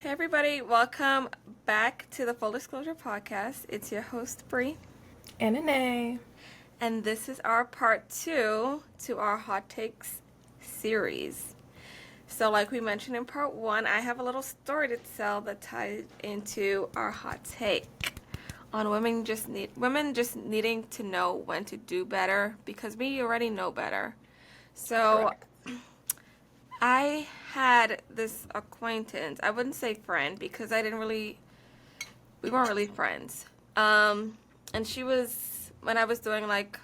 Hey everybody, welcome back to the Full Disclosure Podcast. It's your host Bree, Anime. and this is our part two to our hot takes series. So, like we mentioned in part one, I have a little story to tell that ties into our hot take on women just needing to know when to do better because we already know better. So, Correct. I had this acquaintance. I wouldn't say friend because we weren't really friends. And she was, when I was doing like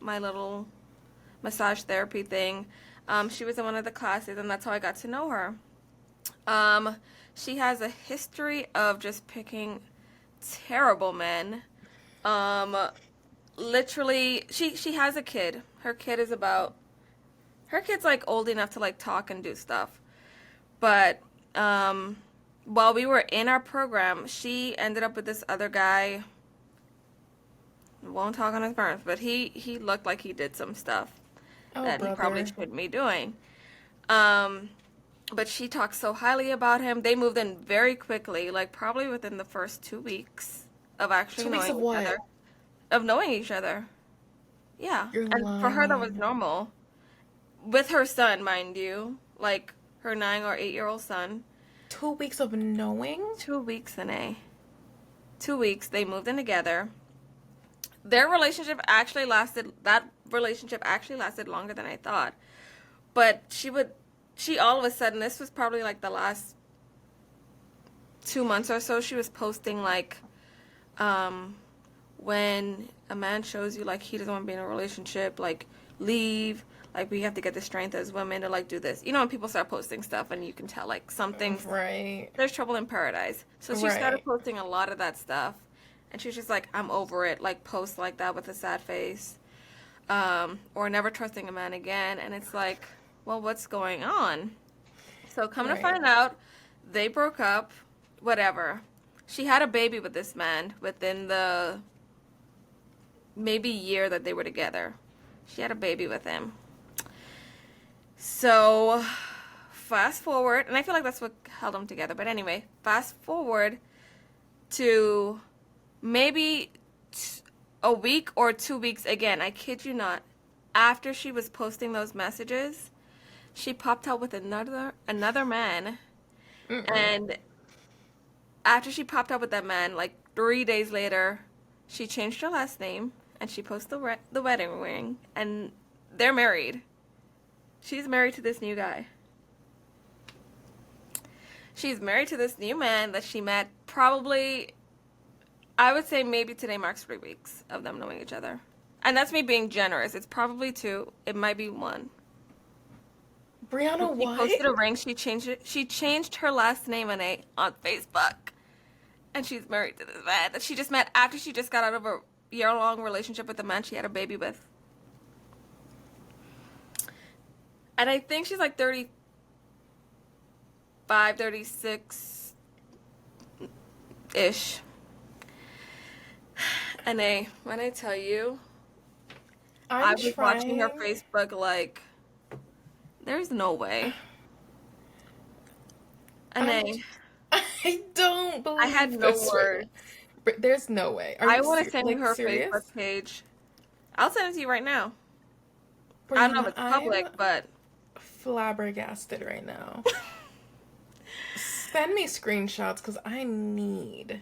my little massage therapy thing, she was in one of the classes, and that's how I got to know her. Um, she has a history of just picking terrible men. Um, Literally, she has a kid. Her kid's like old enough to like talk and do stuff. But while we were in our program, she ended up with this other guy. Won't talk on his terms, but he looked like he did some stuff Oh, that he probably brother. shouldn't be doing. Um, but she talked so highly about him. They moved in very quickly, like probably within the first 2 weeks of actually 2 weeks knowing of each what? other. Of knowing each other. Yeah. You're And for her that was lying. normal. With her son, mind you. Like her 9 or 8 year old son. 2 weeks of knowing? 2 weeks in a 2 weeks they moved in together. Their relationship actually lasted that relationship actually lasted longer than I thought. But she all of a sudden, this was probably like the last 2 months or so, she was posting like um when a man shows you like he doesn't want to be in a relationship, like leave, like we have to get the strength as women to like do this. You know, when people start posting stuff and you can tell like something's Right. there's trouble in paradise. So she started Right. posting a lot of that stuff. And she was just like, I'm over it. Like, post like that with a sad face. Or never trusting a man again. And it's like, well, what's going on? So, come to Right. find out, they broke up, whatever. She had a baby with this man within the maybe year that they were together. She had a baby with him. So, fast forward, and I feel like that's what held them together. But anyway, fast forward to maybe a week or 2 weeks again. I kid you not. After she was posting those messages, she popped out with another man, Mm-mm. and after she popped out with that man, like 3 days later, she changed her last name and she posted the wedding ring, and they're married. She's married to this new guy. She's married to this new man that she met probably, I would say maybe today marks 3 weeks of them knowing each other. And that's me being generous. It's probably two. It might be one. Brianna, She what? posted a ring. She changed it. She changed her last name on Facebook, and she's married to this man that she just met after she just got out of a year-long relationship with the man she had a baby with. And I think she's like 35, 36 ish. And when I tell you, I I'm was watching her trying. Facebook like, there's no way. And I'm. I don't I had believe no this right words. now. There's no way. Are I you want to send you like her Facebook serious? page. I'll send it to you right now. I don't know Brianna, if it's I'm public, but flabbergasted right now. Send me screenshots because I need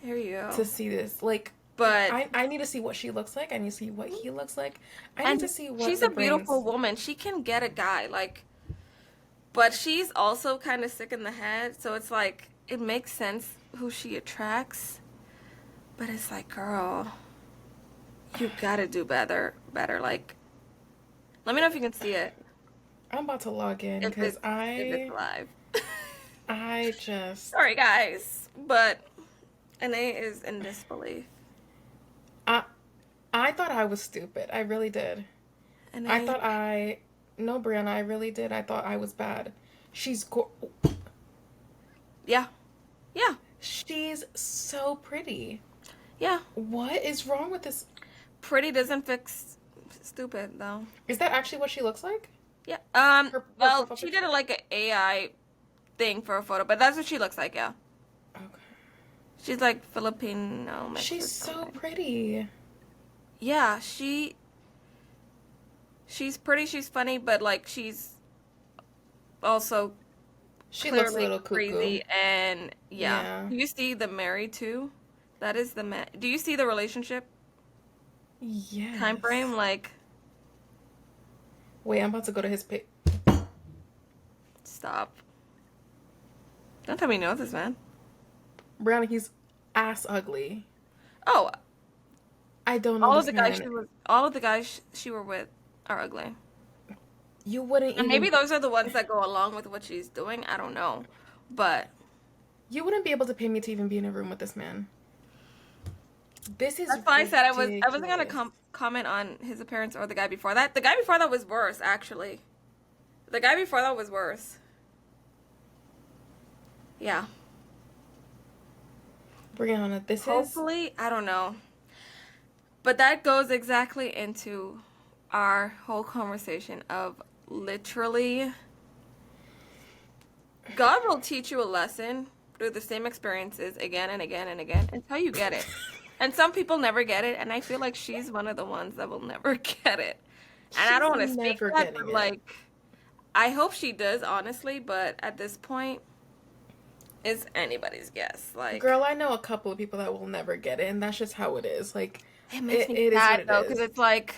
here you to go. see this. Like, But I need to see what she looks like. I need to see what he looks like. I need to and see what she's the a beautiful brains. woman. She can get a guy like, but she's also kind of sick in the head. So it's like it makes sense who she attracts, but it's like, girl, you gotta do better. Better. Like, let me know if you can see it. I'm about to log in If because it's if it's live. I just Sorry, guys, but Anae is in disbelief. I I thought I was stupid. I really did. I Anae, thought I no, Brianna, I really did. I thought I was bad. She's yeah, yeah, she's so pretty. yeah. What is wrong with this? Pretty doesn't fix stupid though. Is that actually what she looks like? Yeah. Her Well, profile she picture? did it like an AI thing for a photo, but that's what she looks like. Yeah, Okay. she's like Filipino mix or She's so something. pretty. Yeah, she's pretty. She's funny, but like she's also She looks a clearly little cuckoo. crazy. And yeah, Yeah. do you see the married too? That is the man. Do you see the relationship time Yes. frame? Like, Wait, I'm about to go to his page. stop. Don't tell me no, this man. Brianna, he's ass ugly. Oh, I don't know this man. all of the guys she were with are ugly. You wouldn't And maybe even those are the ones that go along with what she's doing. I don't know. But you wouldn't be able to pay me to even be in a room with this man. This is that's why I said I wasn't gonna ridiculous. comment on his appearance or the guy before that. The guy before that was worse, actually. The guy before that was worse. Yeah. Brianna, this is Hopefully, I don't know. But that goes exactly into our whole conversation of literally God will teach you a lesson through the same experiences again and again and again until you get it. And some people never get it, and I feel like she's one of the ones that will never get it. And I she's don't want to speak never that, getting but it. like, I hope she does, honestly, but at this point, it's anybody's guess. Like, Girl, I know a couple of people that will never get it, and that's just how it is. Like, it makes me it is what sad it though, because is. it's like,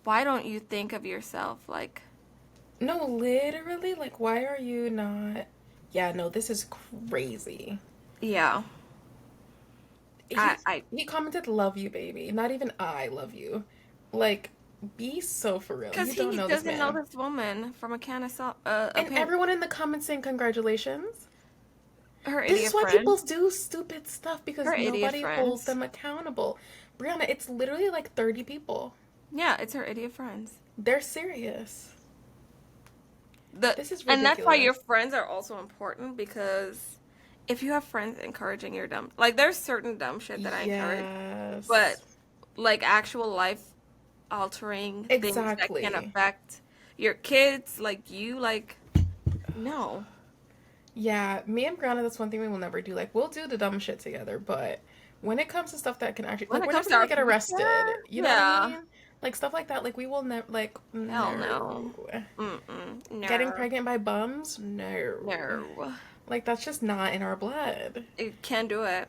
why don't you think of yourself? Like, No, literally, like, why are you not? Yeah, no, this is crazy. yeah, I He commented, "Love you, baby." Not even I love you. Like, be so for real. because You don't he know this doesn't know man. this woman from a can of salt, a And pin, everyone in the comments saying congratulations. her This is idiot why friend, people do stupid stuff her because idiot nobody holds friends. them accountable. Brianna, it's literally like 30 people. Yeah, it's her idiot friends. They're serious. The This is and that's why your ridiculous. friends are also important because if you have friends encouraging your dumb, like there's certain dumb shit that I encourage, but Yes. like actual life altering things that can Exactly. affect your kids, like you, like no. Yeah, me and Brianna, that's one thing we will never do. Like, we'll do the dumb shit together, but when it comes to stuff that can actually, When like, it we're comes never to gonna our get future, arrested. You know what I yeah, mean? Like, stuff like that. Like, we will never, like, hell no. no. Mm-mm. Getting No. pregnant by bums? No. No. Like, that's just not in our blood. You can't do it.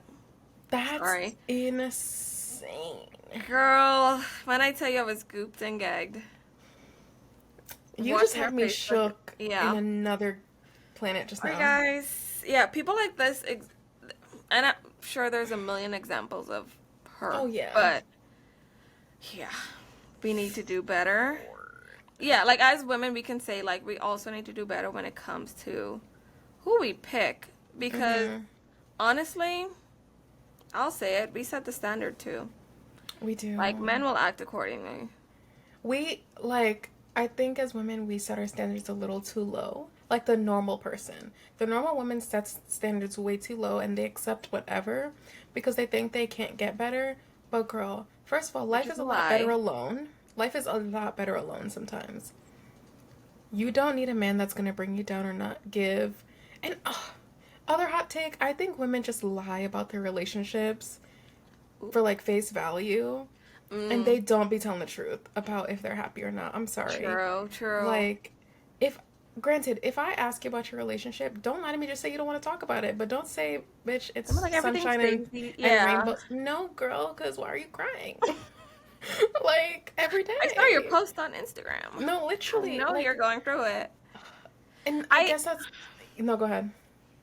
That's Sorry. insane. Girl, when I tell you I was gooped and gagged, You just watching had her me face, like, shook in yeah. another planet just Hi now. guys. Yeah, people like this, and I'm sure there's a million examples of her, Oh, yeah. but yeah, we need to do better. Yeah, like as women, we can say like we also need to do better when it comes to who we pick because Mm-hmm. honestly, I'll say it, we set the standard too. We do. Like men will act accordingly. We, like, I think as women, we set our standards a little too low. Like the normal person. The normal woman sets standards way too low and they accept whatever because they think they can't get better. But, girl, first of all, Which life is is a a lot better lie. alone. Life is a lot better alone sometimes. You don't need a man that's going to bring you down or not give. And, other hot take, I think women just lie about their relationships for, like, face value. And Mm, they don't be telling the truth about if they're happy or not. I'm sorry. true, true. Like, if, granted, if I ask you about your relationship, don't lie to me. Just say you don't want to talk about it. But don't say, bitch, it's I'm like everything's sunshine daisy. and Yeah. rainbows. No, girl, because why are you crying? Like, every I saw your day. post on Instagram. No, I literally. know you're Like, going through it. and I I guess that's, no, go ahead.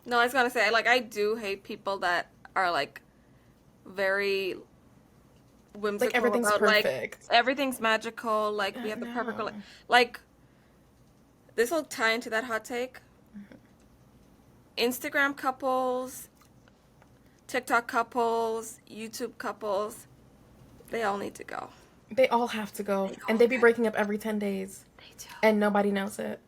no, I was gonna say like I do hate people that are like very Like, whimsical everything's about like perfect. everything's magical, like we have the perfect No. like this will tie into that hot take. Instagram couples, TikTok couples, YouTube couples, they all need to go. They all have to go. They And all they be have, breaking up every 10 days. they do. And nobody knows it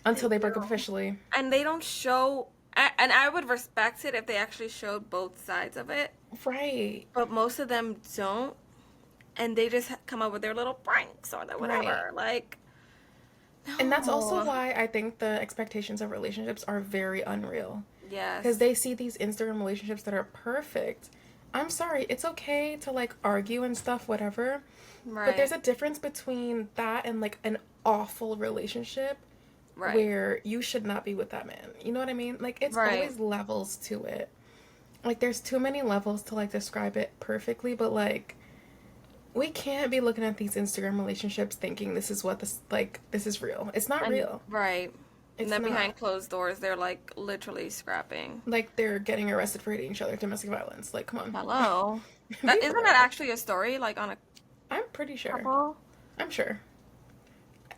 They until they break up do. officially. And they don't show and I would respect it if they actually showed both sides of it, Right. but most of them don't, and they just come up with their little pranks or their Right. whatever. Like, And that's also No. why I think the expectations of relationships are very unreal. Because Yes. they see these Instagram relationships that are perfect. I'm sorry, it's okay to like argue and stuff, whatever. But there's Right. a difference between that and like an awful relationship Right. where you should not be with that man. You know what I mean? Like it's Right. always levels to it. Like there's too many levels to like describe it perfectly, but like we can't be looking at these Instagram relationships thinking this is what this like this is real. It's not And real. right. And It's then behind not. closed doors, they're like literally scrapping. Like they're getting arrested for hitting each other, domestic violence. Like come on. Hello. Be That for isn't that real. actually a story like on a I'm pretty sure. couple? I'm sure.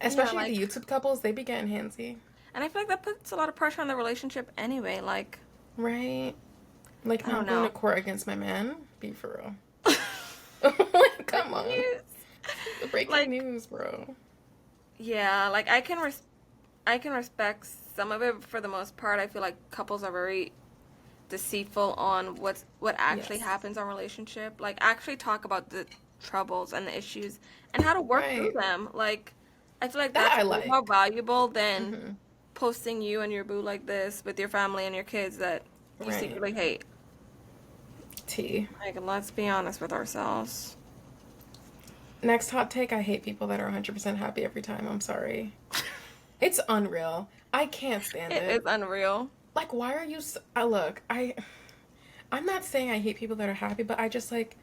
Yeah, Especially the like, YouTube couples, they be getting handsy. and I feel like that puts a lot of pressure on the relationship anyway. Like, Right? Like I don't not going to know. court against my man. Be for real. Like, Good come on. news. Breaking Like, news, bro. yeah, like I can respect some of it for the most part. I feel like couples are very deceitful on what actually Yes. happens on relationship. Like actually talk about the troubles and the issues and how to work through Right. them. Like I feel like That that's I way more like. valuable than Hmm. posting you and your boo like this with your family and your kids that you Right. secretly hate. T. Like let's be honest with ourselves. Next hot take, I hate people that are 100% happy every time. I'm sorry. It's unreal. I can't stand It is it. unreal. Like, why are you? Look, I'm not saying I hate people that are happy, but I just like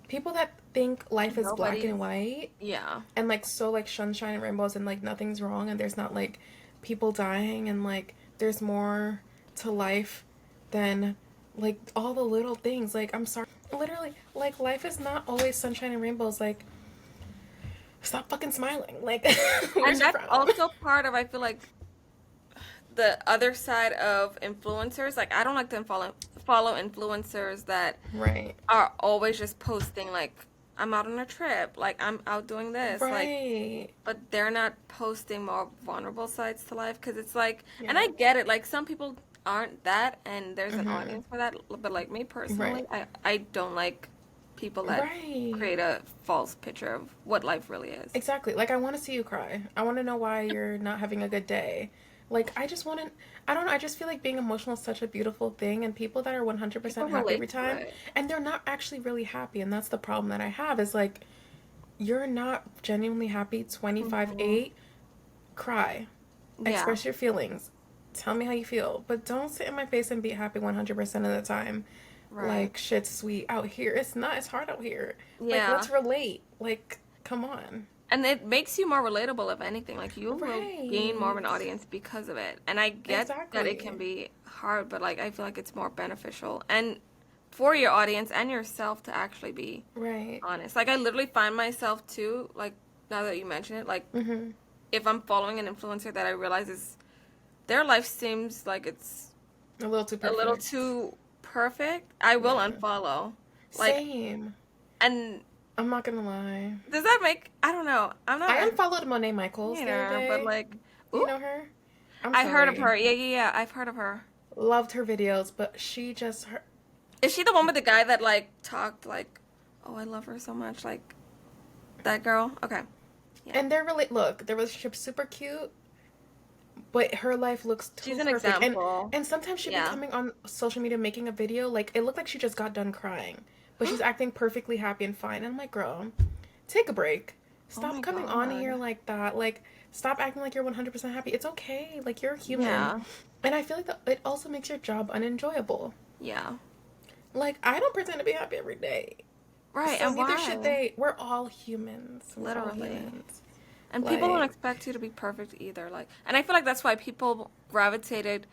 people that think life is black Nobody's and white yeah. and like so like sunshine and rainbows and like nothing's wrong and there's not like people dying and like there's more to life than like all the little things. Like, I'm sorry. Literally, like life is not always sunshine and rainbows. Like, stop fucking smiling. Like, where's And your that's frown? also part of I feel like the other side of influencers. Like I don't like to follow influencers that Right. are always just posting like I'm out on a trip, like I'm out doing this, like Right. but they're not posting more vulnerable sides to life because it's like and Yeah. I get it, like some people aren't that and there's an Mm-hmm. audience for that, but like me personally, Right. I don't like people that Right. create a false picture of what life really is. Exactly. Like, I want to see you cry. I want to know why you're not having a good day. Like, I just want to, I don't know, I just feel like being emotional is such a beautiful thing, and people that are People 100% happy every relate to time, it. and they're not actually really happy, and that's the problem that I have is like, you're not genuinely happy Hmm. 25/8, cry. Yeah, Express your feelings. Tell me how you feel, but don't sit in my face and be happy 100% of the time. right. Like, shit's sweet out here. It's not, it's hard out here. Like, Yeah. let's relate. Like, come on. And it makes you more relatable, if anything. Like you will gain more of Right. an audience because of it. And I get that it can Exactly. be hard, but like I feel like it's more beneficial and for your audience and yourself to actually be Right. honest. Like I literally find myself too, like now that you mention it, like Mm-hmm. if I'm following an influencer that I realize is their life seems like it's A little too a little perfect. too perfect, I will Yeah. unfollow. Like Same. and I'm not gonna lie. does that make I don't know. I'm not I a unfollowed Monet Michaels the other hater, but day. like You know her? I'm I heard of sorry. her. Yeah, yeah, yeah. I've heard of her. Loved her videos, but she just her Is she the one with the guy that like talked like, "Oh, I love her so much," like that girl? Okay. Yeah. and they're really look, their relationship's super cute, but her life looks She's too an perfect. example. And sometimes she'd be Yeah. coming on social media making a video, like it looked like she just got done crying. But she's acting perfectly happy and fine. And I'm like, girl, take a break. Oh Stop my coming on God. here like that. Like, stop acting like you're 100% happy. It's okay. Like, you're human. Yeah. And I feel like it also makes your job unenjoyable. Yeah. Like, I don't pretend to be happy every day. Right. So And neither should why? they. We're all humans. We're all Literally. humans. And people don't Like, expect you to be perfect either. Like, and I feel like that's why people gravitated.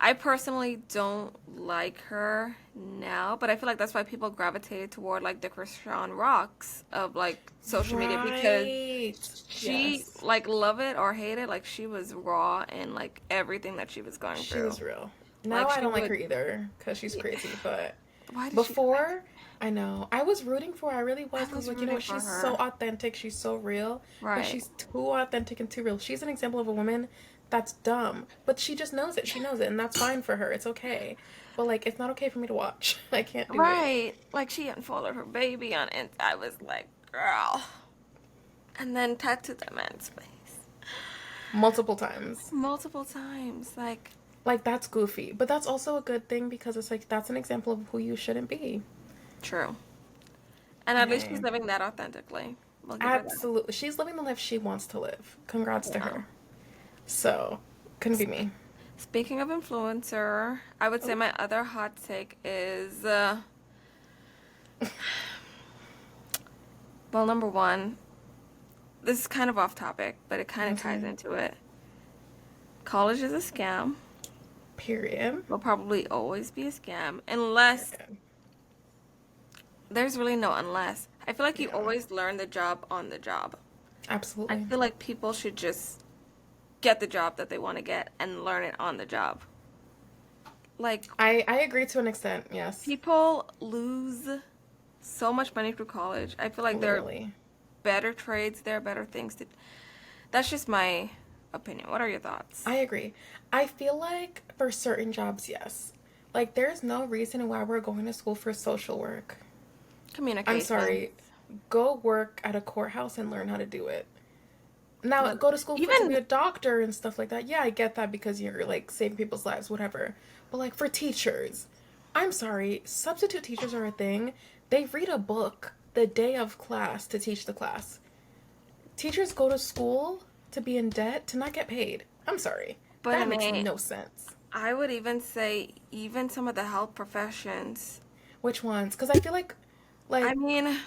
I personally don't like her now, but I feel like that's why people gravitated toward like the Christian Rocks of like social media because right. she Yes. like love it or hate it, like she was raw in like everything that she was going She through. was real. Now Like I she don't like her would, either because she's yeah. crazy. But Why did she? before, I know I was rooting for her. I really I was because, was like, rooting for she's so her. authentic. She's so real, but Right. she's too authentic and too real. She's an example of a woman that's dumb, but she just knows it. She knows it, and that's fine for her. It's okay. But like, it's not okay for me to watch. I can't do it. Right. Like she unfolded her baby on it. I was like, girl. And then tattooed that man's face. multiple times. multiple times. Like, that's goofy. But that's also a good thing because it's like, that's an example of who you shouldn't be. True. And at least she's Hey. living that authentically. We'll give her that. Absolutely. She's living the life she wants to live. Congrats to Yeah. her. So, couldn't be me. Speaking of influencer, I would say Oh. my other hot take is, well, number one, this is kind of off topic, but it kind of ties Okay. into it. College is a scam. Period. Will probably always be a scam unless Period. there's really no unless. I feel like you Yeah. always learn the job on the job. I Absolutely. feel like people should just get the job that they want to get and learn it on the job. Like, I agree to an extent, yes. people lose so much money through college. I feel like there are Literally. better trades, there are better things to. That's just my opinion. What are your thoughts? I agree. I feel like for certain jobs, yes. Like, there's no reason why we're going to school for social work. I'm Communication. sorry. Go work at a courthouse and learn how to do it. Now, go to school for to be Even, a doctor and stuff like that. Yeah, I get that because you're like saving people's lives, whatever. But like for teachers, I'm sorry, substitute teachers are a thing. They read a book the day of class to teach the class. Teachers go to school to be in debt to not get paid. I'm sorry. but I That makes mean, no sense. I would even say, even some of the health professions. Which ones? Because I feel I like, mean,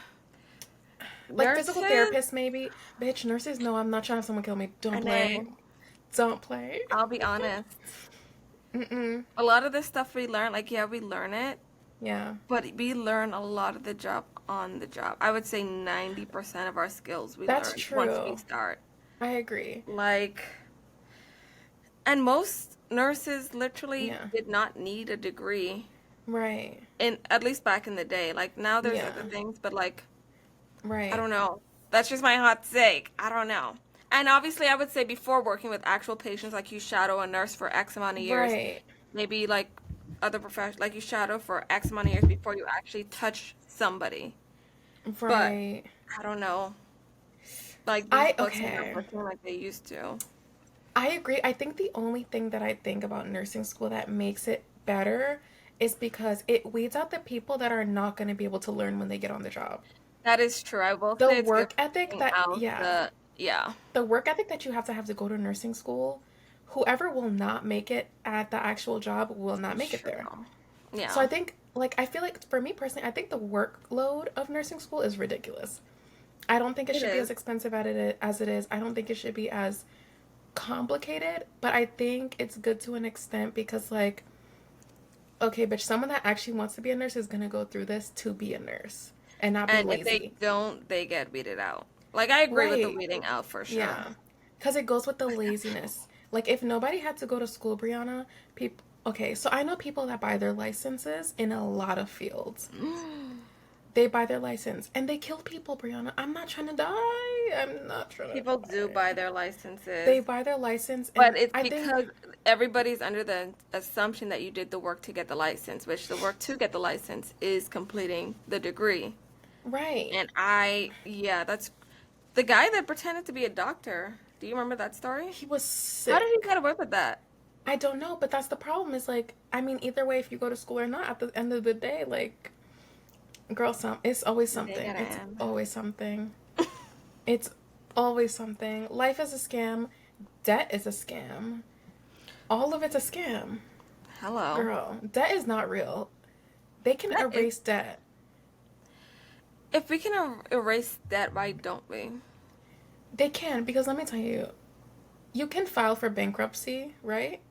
like physical nurses, therapists maybe. Bitch, nurses, no, I'm not trying to have someone kill me. Don't I play. know, Don't play. I'll be honest. Mm-mm. A lot of the stuff we learn, like, yeah, we learn it, Yeah, but we learn a lot of the job on the job. I would say 90% of our skills we that's learn once we true. start. I agree. Like, and most nurses literally Yeah. did not need a degree Right. in, at least back in the day. Like, now there's Yeah. other things, but like, I Right. don't know. That's just my hot take. I don't know. And obviously, I would say before working with actual patients, like you shadow a nurse for X amount of years, Right. maybe like other professions, like you shadow for X amount of years before you actually touch somebody. But Right. I don't know. Like these I books are not okay. working like they used to. I agree. I think the only thing that I think about nursing school that makes it better is because it weeds out the people that are not going to be able to learn when they get on the job. That is true. I will The say it's good work for ethic getting that out yeah, the, yeah. the work ethic that you have to go to nursing school, whoever will not make it at the actual job will not make it there. True. So I Yeah. think like I feel like for me personally, I think the workload of nursing school is ridiculous. I don't think it It should be is. as expensive as it is. I don't think it should be as complicated, but I think it's good to an extent because like okay, but someone that actually wants to be a nurse is gonna go through this to be a nurse and not be And if they lazy. don't, they get weeded out. Like I agree with the Right. weeding out for sure. Yeah. Because it goes with the laziness. Like if nobody had to go to school, Brianna, people okay, so I know people that buy their licenses in a lot of fields. They buy their license and they kill people, Brianna. I'm not trying to die. I'm not trying to People do buy die. their They licenses, buy their license but and it's I think because everybody's under the assumption that you did the work to get the license, which the work to get the license is completing the degree. right. And yeah, that's the guy that pretended to be a doctor. Do you remember that story? He was How did he sick. get away with that? I don't know, but that's the problem is like I mean either way if you go to school or not at the end of the day like girl it's always They something. gotta It's end. always something. It's always something. Life is a scam. Debt is a scam. All of it's a scam. Hello. Girl, debt is not real. They can That is, erase debt. if we can erase that, why don't we? They can because let me tell you, you can file for bankruptcy, right?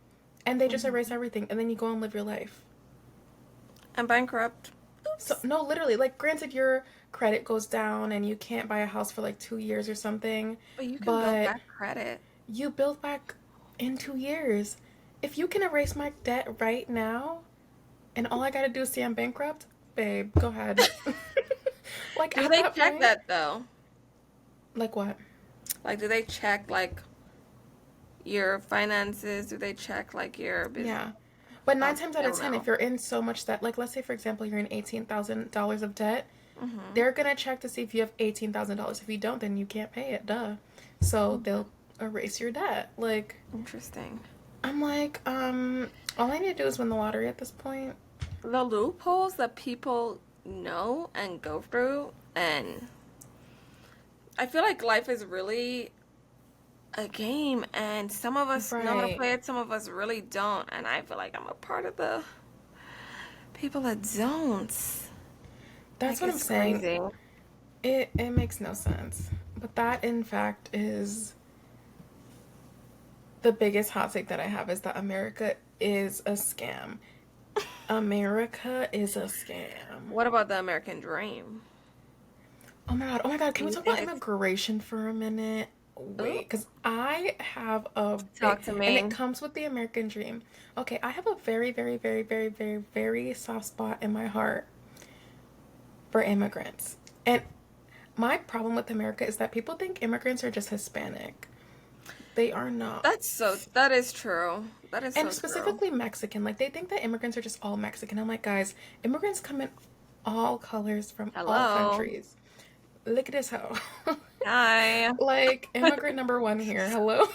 And they just erase Mhm. everything and then you go and live your life. I'm bankrupt. So Oops. no, literally, like granted your credit goes down and you can't buy a house for like 2 years or something, But you can build but back credit. you build back in 2 years. If you can erase my debt right now and all I gotta do is say I'm bankrupt, babe, go ahead. Like Do at they that check point, that though? like what? Like, do they check like your finances? Do they check like your business? Yeah. But nine Oh, times out of hell ten, if no. you're in so much debt, like let's say for example you're in $18,000 of debt, Hmm. they're gonna check to see if you have $18,000. If you don't, then you can't pay it. Duh. So they'll erase your debt. Like, Interesting. I'm like, all I need to do is win the lottery at this point. The loopholes that people know and go through, and I feel like life is really a game, and some of us know how to Right. play it, some of us really don't, and I feel like I'm a part of the people that don't. That's Like, what I'm it's saying. crazy. It makes no sense. But that in fact is the biggest hot take that I have is that America is a scam. America is a scam. What about the American dream? Oh my god. Oh my god. Do Can we you talk think about it's... immigration for a minute? Ooh, Wait, because I have a big, talk to and it me. comes with the American dream. Okay, I have a very, very, very, very, very, very soft spot in my heart for immigrants. And my problem with America is that people think immigrants are just Hispanic. They are not. That is true. That is And so true. specifically Mexican. Like, they think that immigrants are just all Mexican. I'm like, guys, immigrants come in all colors from all Hello. countries. Look at this hoe. Hi. Like, immigrant number one here. Hello.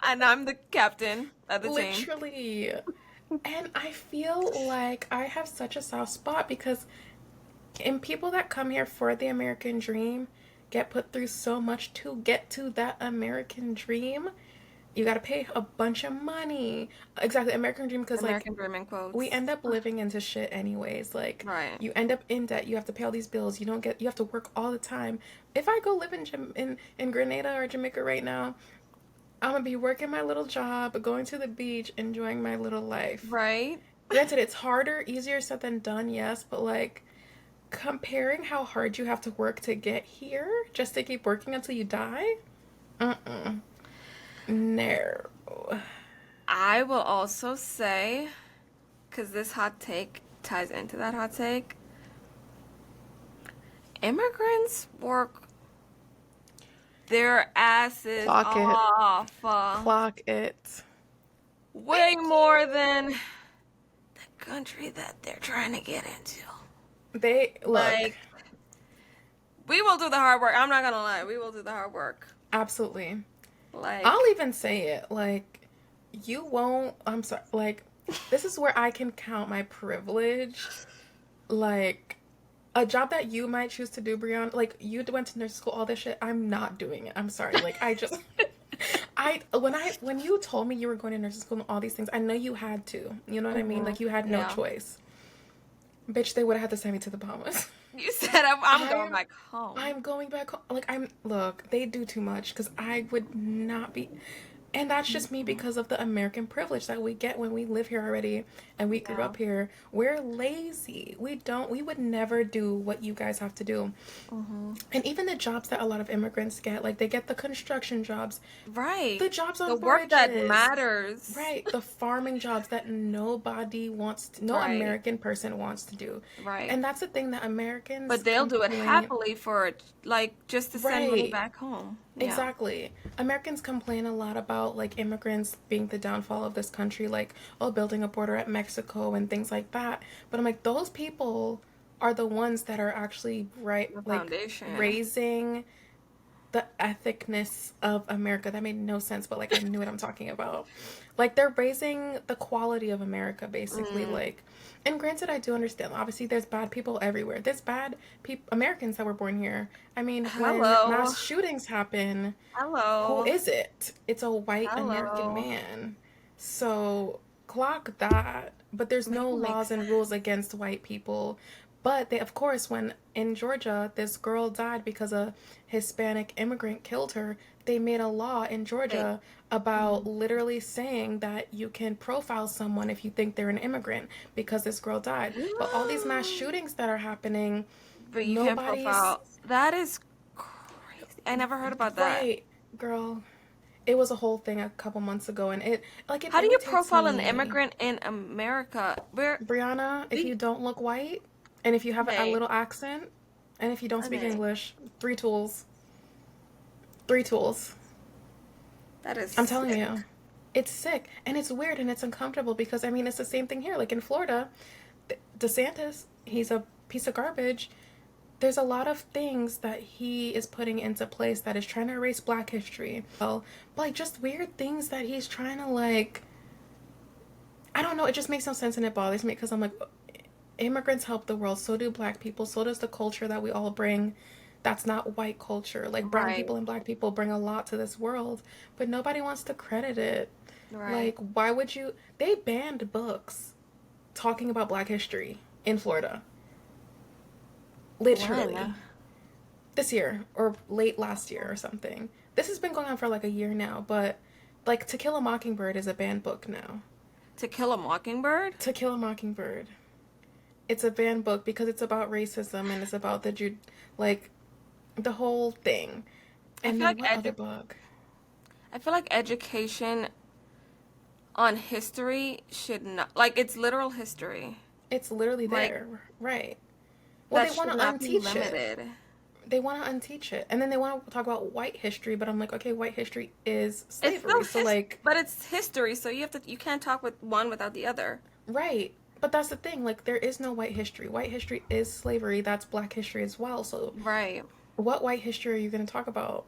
And I'm the captain of the team. Literally. And I feel like I have such a soft spot because and people that come here for the American dream get put through so much to get to that American dream. You got to pay a bunch of money. Exactly, American dream because like American dream in we quotes. end up living into shit anyways. Like Right. you end up in debt. You have to pay all these bills. You have to work all the time. If I go live in Grenada or Jamaica right now, I'm gonna be working my little job, going to the beach, enjoying my little life. Right? Granted, it's harder, easier said than done, yes, but like comparing how hard you have to work to get here just to keep working until you die? Mm-mm. No. I will also say, because this hot take ties into that hot take, immigrants work their asses Clock it. off Clock it. way more than the country that they're trying to get into. They look. Like, we will do the hard work. I'm not gonna lie. We will do the hard work. Absolutely. I'll Like, even say it. Like, you won't. I'm sorry. Like, this is where I can count my privilege. Like, a job that you might choose to do, Brianna, like you went to nursing school, all this shit. I'm not doing it. I'm sorry. Like I just, when you told me you were going to nursing school and all these things, I know you had to. You know what I mean? mhm, Like you had no yeah. choice. Bitch, they would have had to send me to the Bahamas. You said I'm going I'm back home. I'm going back home. Like I'm look, they do too much because I would not be. And that's just me Mhm. because of the American privilege that we get when we live here already and we grew Yeah. up here. We're lazy. We would never do what you guys have to do. Hmm. And even the jobs that a lot of immigrants get, like they get the construction jobs, Right. the jobs The on work that bridges, matters. right? The farming jobs that no Right. American person wants to do. Right. And that's the thing that Americans But they'll do it complain. happily for like just to send money Right. back home. Yeah. Exactly. Americans complain a lot about like immigrants being the downfall of this country, like, oh, building a border at Mexico and things like that. But I'm like, those people are the ones that are actually right, The like foundation. raising the ethicness of America. That made no sense, but like I knew what I'm talking about. Like they're raising the quality of America basically Mm. like and granted I do understand obviously there's bad people everywhere. There's bad people Americans that were born here. I mean, when Hello. mass shootings happen, who Hello. is it? It's a white American Hello. man. So clock that. But there's Make no it make laws and rules against white people. But they, of course, when in Georgia this girl died because a Hispanic immigrant killed her, they made a law in sense. Georgia about literally saying that you can profile someone if you think they're an immigrant because this girl died. But all these mass shootings that are happening, But you can't nobody's profile. That is crazy. I never heard about that. right, girl. It was a whole thing a couple months ago, and it How do you irritates profile an me. immigrant in America? Where Brianna, if you we don't look white, and if you have a Nay, little accent, and if you don't speak Nay. English, three tools. Three tools. That is I'm telling sick. you. It's sick, and it's weird, and it's uncomfortable because, I mean, it's the same thing here. Like in Florida, DeSantis, he's a piece of garbage. there's a lot of things that he is putting into place that is trying to erase Black history. Well, but like just weird things that he's trying to like. I don't know. It just makes no sense and it bothers me because I'm like, immigrants help the world. So do Black people. So does the culture that we all bring. That's not white culture. Like brown Right. people and Black people bring a lot to this world, but nobody wants to credit it. Right. Like, why would you? They banned books talking about Black history in Florida. Literally. When? This year or late last year or something. This has been going on for like a year now, but like To Kill a Mockingbird is a banned book now. To Kill a Mockingbird? To Kill a Mockingbird. It's a banned book because it's about racism and it's about like the whole thing. I And feel then like what other book? I feel like education on history should not, like, it's literal history. It's literally Like, there, right? Well, that they want should to not be unteach it. limited. They want to unteach it, and then they want to talk about white history. But I'm like, okay, white history is It's still slavery, so like, but it's history, so you can't talk with one without the other. right? But that's the thing. Like, there is no white history. White history is slavery. That's Black history as well. So, Right. what white history are you going to talk about?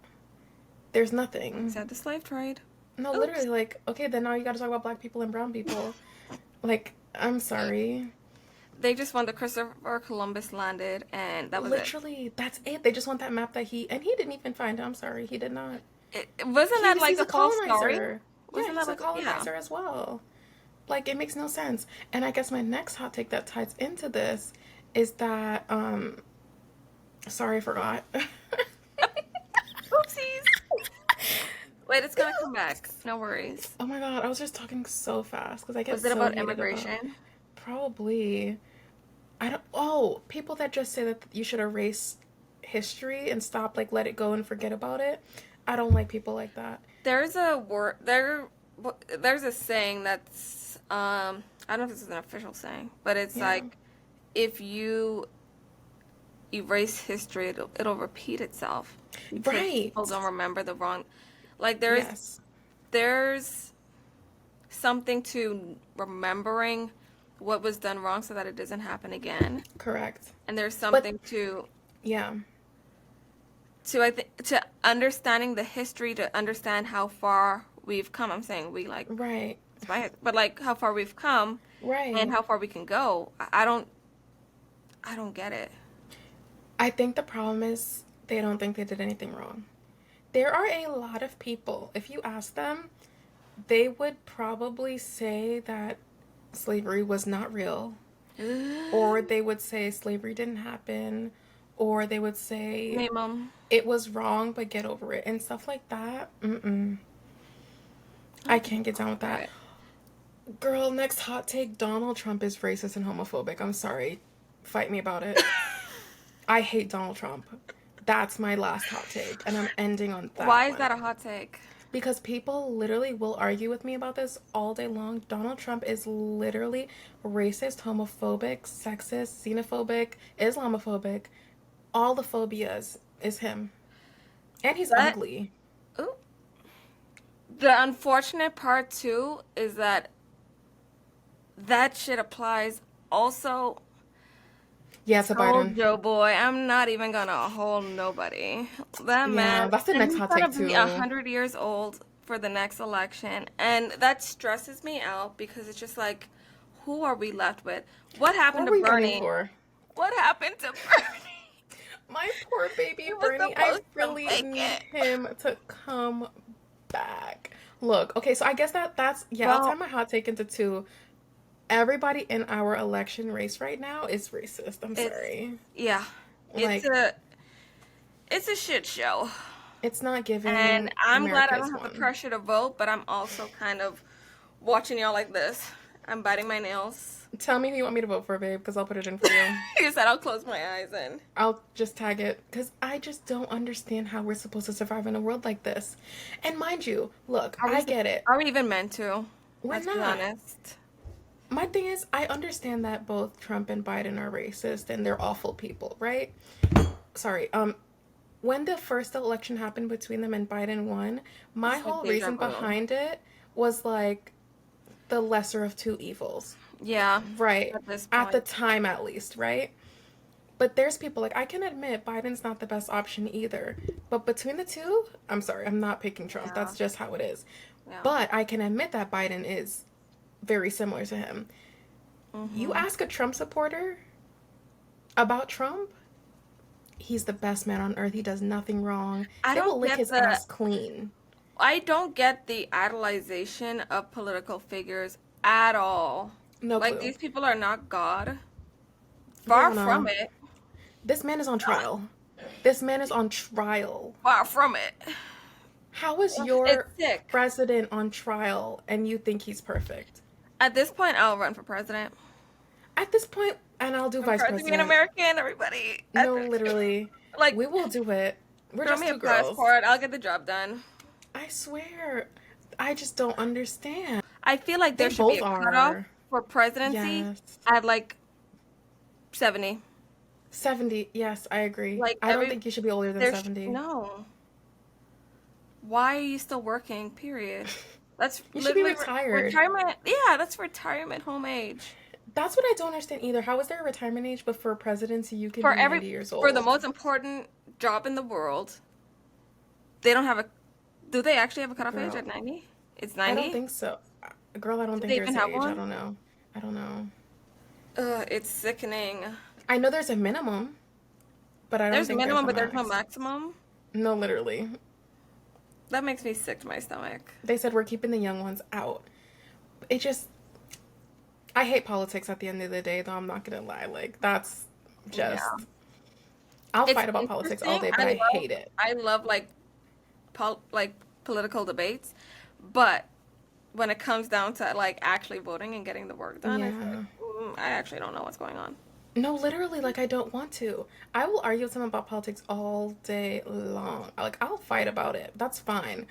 There's nothing. Except the slave trade. No, Oops. literally, like, okay, then now you got to talk about Black people and brown people. Like, I'm sorry. They just want the Christopher Columbus landed, and that was it. Literally, that's it. They just want that map that and he didn't even find it. I'm sorry, he did not. Wasn't that like He's a a false story? colonizer. Yeah, Wasn't he's that a like, yeah. colonizer as well. Like, it makes no sense. And I guess my next hot take that ties into this is that, sorry, I forgot. Oopsies. Wait, it's gonna come back. No worries. Oh my god, I was just talking so fast because I get Was it so about heated about. immigration? Probably. I don't. Oh, people that just say that you should erase history and stop, like, let it go and forget about it. I don't like people like that. There's a word there's a saying that's I don't know if this is an official saying, but it's Yeah. like if you erase history, it'll repeat itself because people Right. don't remember the wrong. Like Yes. there's something to remembering what was done wrong so that it doesn't happen again, Correct. and there's But something yeah. to I think to understanding the history to understand how far we've come. I'm saying we like Right. it's my head, but like how far we've come and Right. how far we can go. I don't get it. I think the problem is they don't think they did anything wrong. There are a lot of people, if you ask them, they would probably say that slavery was not real, or they would say slavery didn't happen, or they would say Hey, mom. it was wrong, but get over it, and stuff like that. Mm-mm. I can't get down with that. Right. Girl, next hot take, Donald Trump is racist and homophobic. I'm sorry. Fight me about it. I hate Donald Trump. That's my last hot take, and I'm ending on that Why is one. that a hot take? Because people literally will argue with me about this all day long. Donald Trump is literally racist, homophobic, sexist, xenophobic, Islamophobic. All the phobias is him. And he's That ugly. ooh. The unfortunate part too is that that shit applies also. Yeah, to Oh, Biden. Joe boy, I'm not even gonna hold nobody. That Yeah, man, that's the and next he's hot gonna take be too. 100 years old for the next election, and that stresses me out because it's just like, who are we left with? What Who happened are to we voting Bernie? for? What happened to Bernie? My poor baby He was Bernie. I supposed to really make need it. him to come back. Look, okay, so I guess that's yeah, I'll tie Well, my hot take into two. Everybody in our election race right now is racist. I'm it's sorry. yeah, it's Like, a shit show, it's not and giving I'm glad America I is don't have the one. pressure to vote, but I'm also kind of watching y'all like this. I'm biting my nails. Tell me who you want me to vote for, babe, because I'll put it in for you. He said I'll close my eyes and I'll just tag it because I just don't understand how we're supposed to survive in a world like this. And mind you, look, are I get it. are we even meant to? We're Let's be not. honest. My thing is, I understand that both Trump and Biden are racist and they're awful people, right? Sorry. When the first election happened between them and Biden won, my It's like whole deja reason vu. behind it was like the lesser of two evils. Yeah, Right. at this At the point. time, at least, right? But there's people like I can admit Biden's not the best option either. But between the two, I'm sorry, I'm not picking Trump. Yeah. That's just how it is. Yeah. But I can admit that Biden is very similar to him. You Mm-hmm. ask a Trump supporter about Trump, he's the best man on earth. He does nothing wrong. I They will don't lick get his the ass clean. I don't get the idolization of political figures at all. No Like clue. these people are not God. Far Girl, from no. it. This man is on trial. This man is on trial. Far from it. How is It's your sick. president on trial and you think he's perfect? At this point, I'll run for president. At this point, and I'll do I'm vice proud to be an president. American, everybody. No, literally. Like, We will do it. We're throw just me a two girls. passport. I'll get the job done. I swear. I just don't understand. I feel like They there should be both a cutoff are. for presidency Yes. at like 70. 70. Yes, I agree. Like I don't every think you should be older than there's 70. no. Why are you still working? Period. That's You should be literally retired. retirement. Yeah, that's retirement home age. That's what I don't understand either. How is there a retirement age, but for presidency, you can For be 90 every years for the old? most important job in the world, they don't have a do they actually have a cutoff age Girl, at 90? It's I don't 90? think so. Girl, I don't Do think they there's even an have age. I one? don't know. I don't know. It's sickening. I know there's a minimum, but I don't There's a think there's minimum, a but there's no max. maximum. No, literally. That makes me sick to my stomach. They said we're keeping the young ones out. It just, I hate politics at the end of the day, though. I'm not gonna lie. Like, that's just, Yeah. I'll It's fight about politics all interesting. day, but I hate it. I love like political debates, but when it comes down to like actually voting and getting the work done, it's Yeah. like, I actually don't know what's going on. No, literally, like, I don't want to. I will argue with someone about politics all day long. Like, I'll fight about it. That's fine.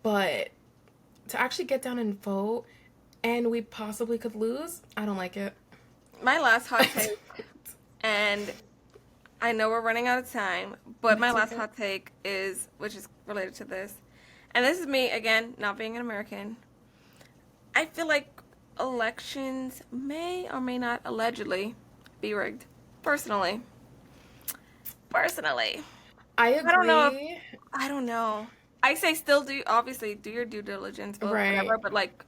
But to actually get down and vote, and we possibly could lose, I don't like it. My last hot take, and I know we're running out of time, but my That's last okay. hot take is, which is related to this, and this is me again, not being an American. I feel like elections may or may not allegedly be rigged. Personally, personally, I I don't know if agree. I don't know. I say still do obviously do your due diligence, vote, Right. whatever, but like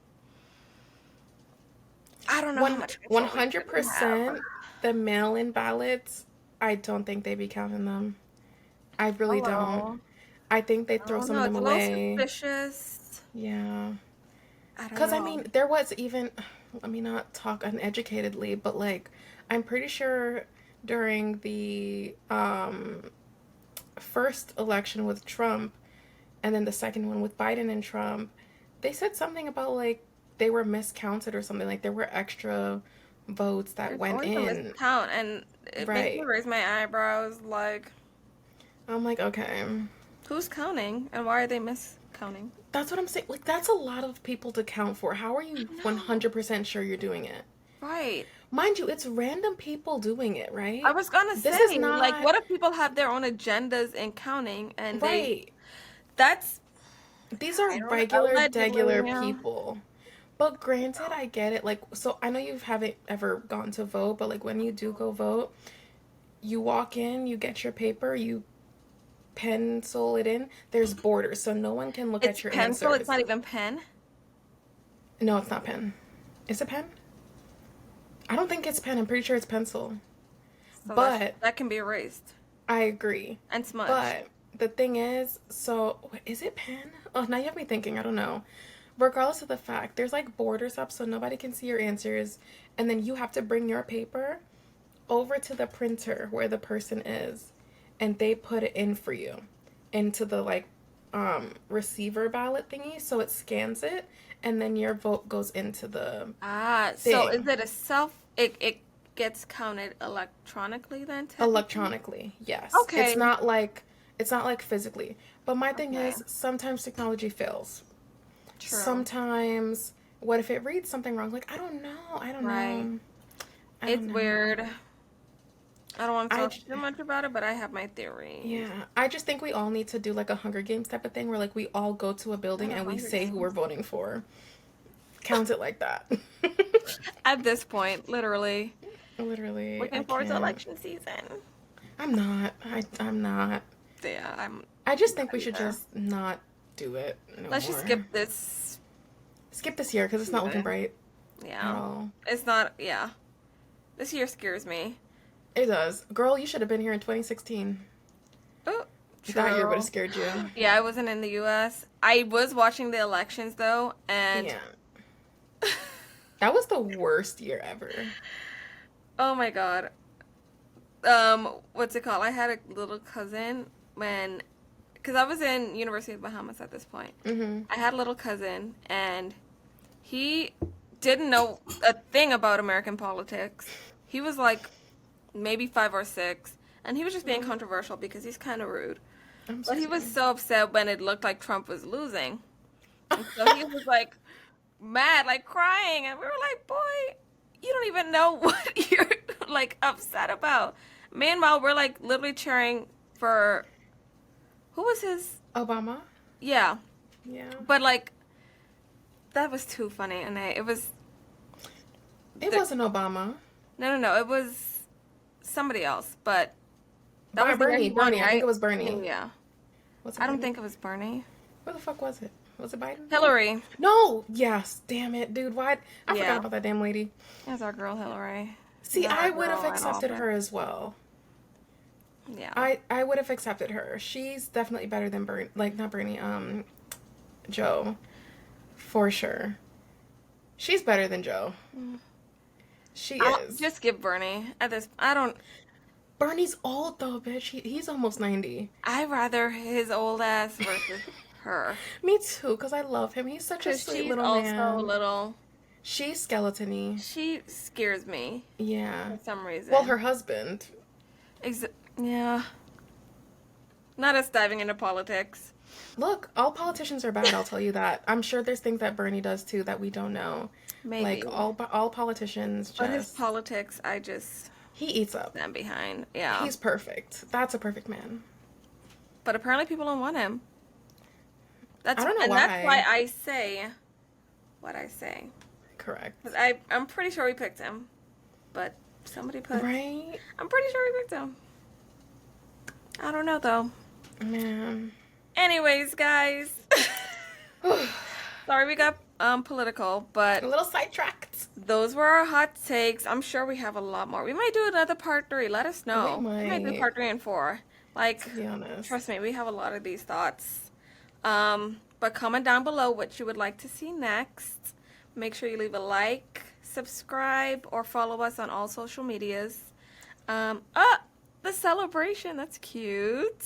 I don't know how One, much control we really have. 100% the mail-in ballots, I don't think they be counting them. I really don't. Hello. I think they I throw don't some know. of It's them a little away. suspicious. Yeah. I don't Because, I know. mean, there was even, let me not talk uneducatedly, but like, I'm pretty sure during the first election with Trump and then the second one with Biden and Trump, they said something about like they were miscounted or something. Like there were extra votes that There's went always a in. miscount, and it makes me Right. raise my eyebrows. Like, I'm like, okay. who's counting, and why are they miscounting? That's what I'm saying. Like, that's a lot of people to count for. How are I you know. 100% sure you're doing it? Right. Mind you, it's random people doing it, I right? was gonna This is say, like, not what if people have their own agendas in counting, and right. that's, These are I don't know, regular, allegedly, degular yeah. people. But granted, I get it. Like, so I know you haven't ever gone to vote, but like when you do go vote, you walk in, you get your paper, you pencil it in. There's borders, so no one can look It's at your pencil, it's answers. not even pen. No, it's not pen. Is it pen? I don't think it's pen. I'm pretty sure it's pencil. So But that can be erased I agree. and smudged. But the thing is, so is it pen? Oh, now you have me thinking. I don't know. Regardless of the fact, there's like borders up so nobody can see your answers, and then you have to bring your paper over to the printer where the person is, and they put it in for you into the like receiver ballot thingy, so it scans it, and then your vote goes into the So is thing it it gets counted electronically then, technically? electronically. Yes, Okay. it's not like physically. But my thing Okay. is, sometimes technology fails. True. Sometimes, what if it reads something wrong? Like, I don't know. I don't Right. know. I It's don't know. weird. I don't want to I, talk j- too much about it, but I have my theories. yeah, I just think we all need to do like a Hunger Games type of thing where like we all go to a building Not a and we Hunger say who we're Games. voting for. Count it like that. At this point, literally. Literally, I Looking forward to can't. election season. I'm not. I'm not. Yeah, I just think we should either. just not do it no Let's just more. skip this Skip this year because it's not looking season. bright at Yeah. all. It's not, yeah. This year scares me. It does. Girl, you should have been here in 2016. Oh, That year would have true. scared you. Yeah, I wasn't in the US. I was watching the elections though, and Yeah. That was the worst year ever. oh my God. What's it called? I had a little cousin when, because I was in University of Bahamas at this point. Mm-hmm. I had a little cousin, and he didn't know a thing about American politics. He was like maybe 5 or 6, and he was just being controversial because he's kind of rude. I'm so But he was sorry. so upset when it looked like Trump was losing. And so he was like mad, like crying, and we were like, "Boy, you don't even know what you're like upset about." Meanwhile, we're like literally cheering for who was his? Obama? Yeah, Yeah. but like that was too funny, and it was It the, wasn't Obama. no, it was somebody else, but that was the year Bernie. he won, Bernie. I think right? it was Bernie. Yeah, Was it I don't Bernie? think it was Bernie. Where the fuck was it? Was it Biden? Hillary. No. Yes. Damn it, dude. Why? I forgot Yeah, about that damn lady. it was our girl Hillary. See, Not I our would have girl at all, accepted but her as well. yeah. I would have accepted her. She's definitely better than Bernie. Like not Bernie. Joe, for sure. She's better than Joe. She I'll is. just give Bernie at this. I don't. Bernie's old though, bitch. He's almost 90. I rather his old ass versus her, Me too, cause I love him. He's such a because sweet she's little also man. a little. She's skeletony. She scares me Yeah. for some reason. Well, her husband. Yeah. Not us diving into politics. Look, all politicians are bad. I'll tell you that. I'm sure there's things that Bernie does too that we don't know. Maybe. Like all politicians But his just politics, I just he eats up. stand behind. Yeah. He's perfect. That's a perfect man. But apparently people don't want him. I don't know and why. that's why I say what I say. Correct. 'Cause I'm pretty sure we picked him. But somebody put. Right? I'm pretty sure we picked him. I don't know though. Man. Anyways, guys. A Sorry we got political, but little sidetracked. those were our hot takes. I'm sure we have a lot more. We might do another part 3. Let us know. We We might do might. part 3 and 4. Like, To be honest. trust me, we have a lot of these thoughts. But comment down below what you would like to see next. Make sure you leave a like, subscribe, or follow us on all social medias. The celebration. That's cute.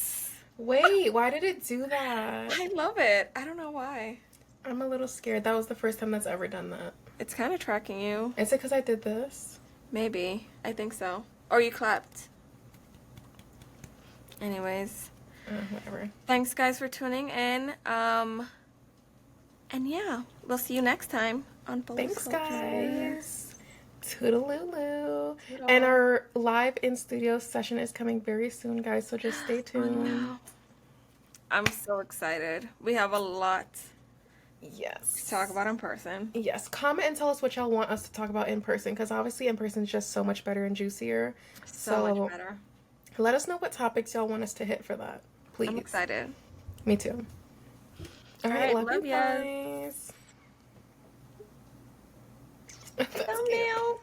Wait, why did it do that? I love it. I don't know why. I'm a little scared. That was the first time that's ever done that. It's kind of tracking you. Is it because I did this? Maybe. I think so. Or you clapped. Anyways. Whatever. Thanks, guys, for tuning in. And yeah, we'll see you next time on Full Thanks, Disclosure. guys. Toodaloo. Toodle. And our live in studio session is coming very soon, guys. So just stay I tuned. know. I'm so excited. We have a lot Yes. to talk about in person. Yes. Comment and tell us what y'all want us to talk about in person, because obviously in person is just so much better and juicier. So much better. Let us know what topics y'all want us to hit for that, please. I'm excited. Me too. All right, love you ya. guys. That's cute. Thumbnail.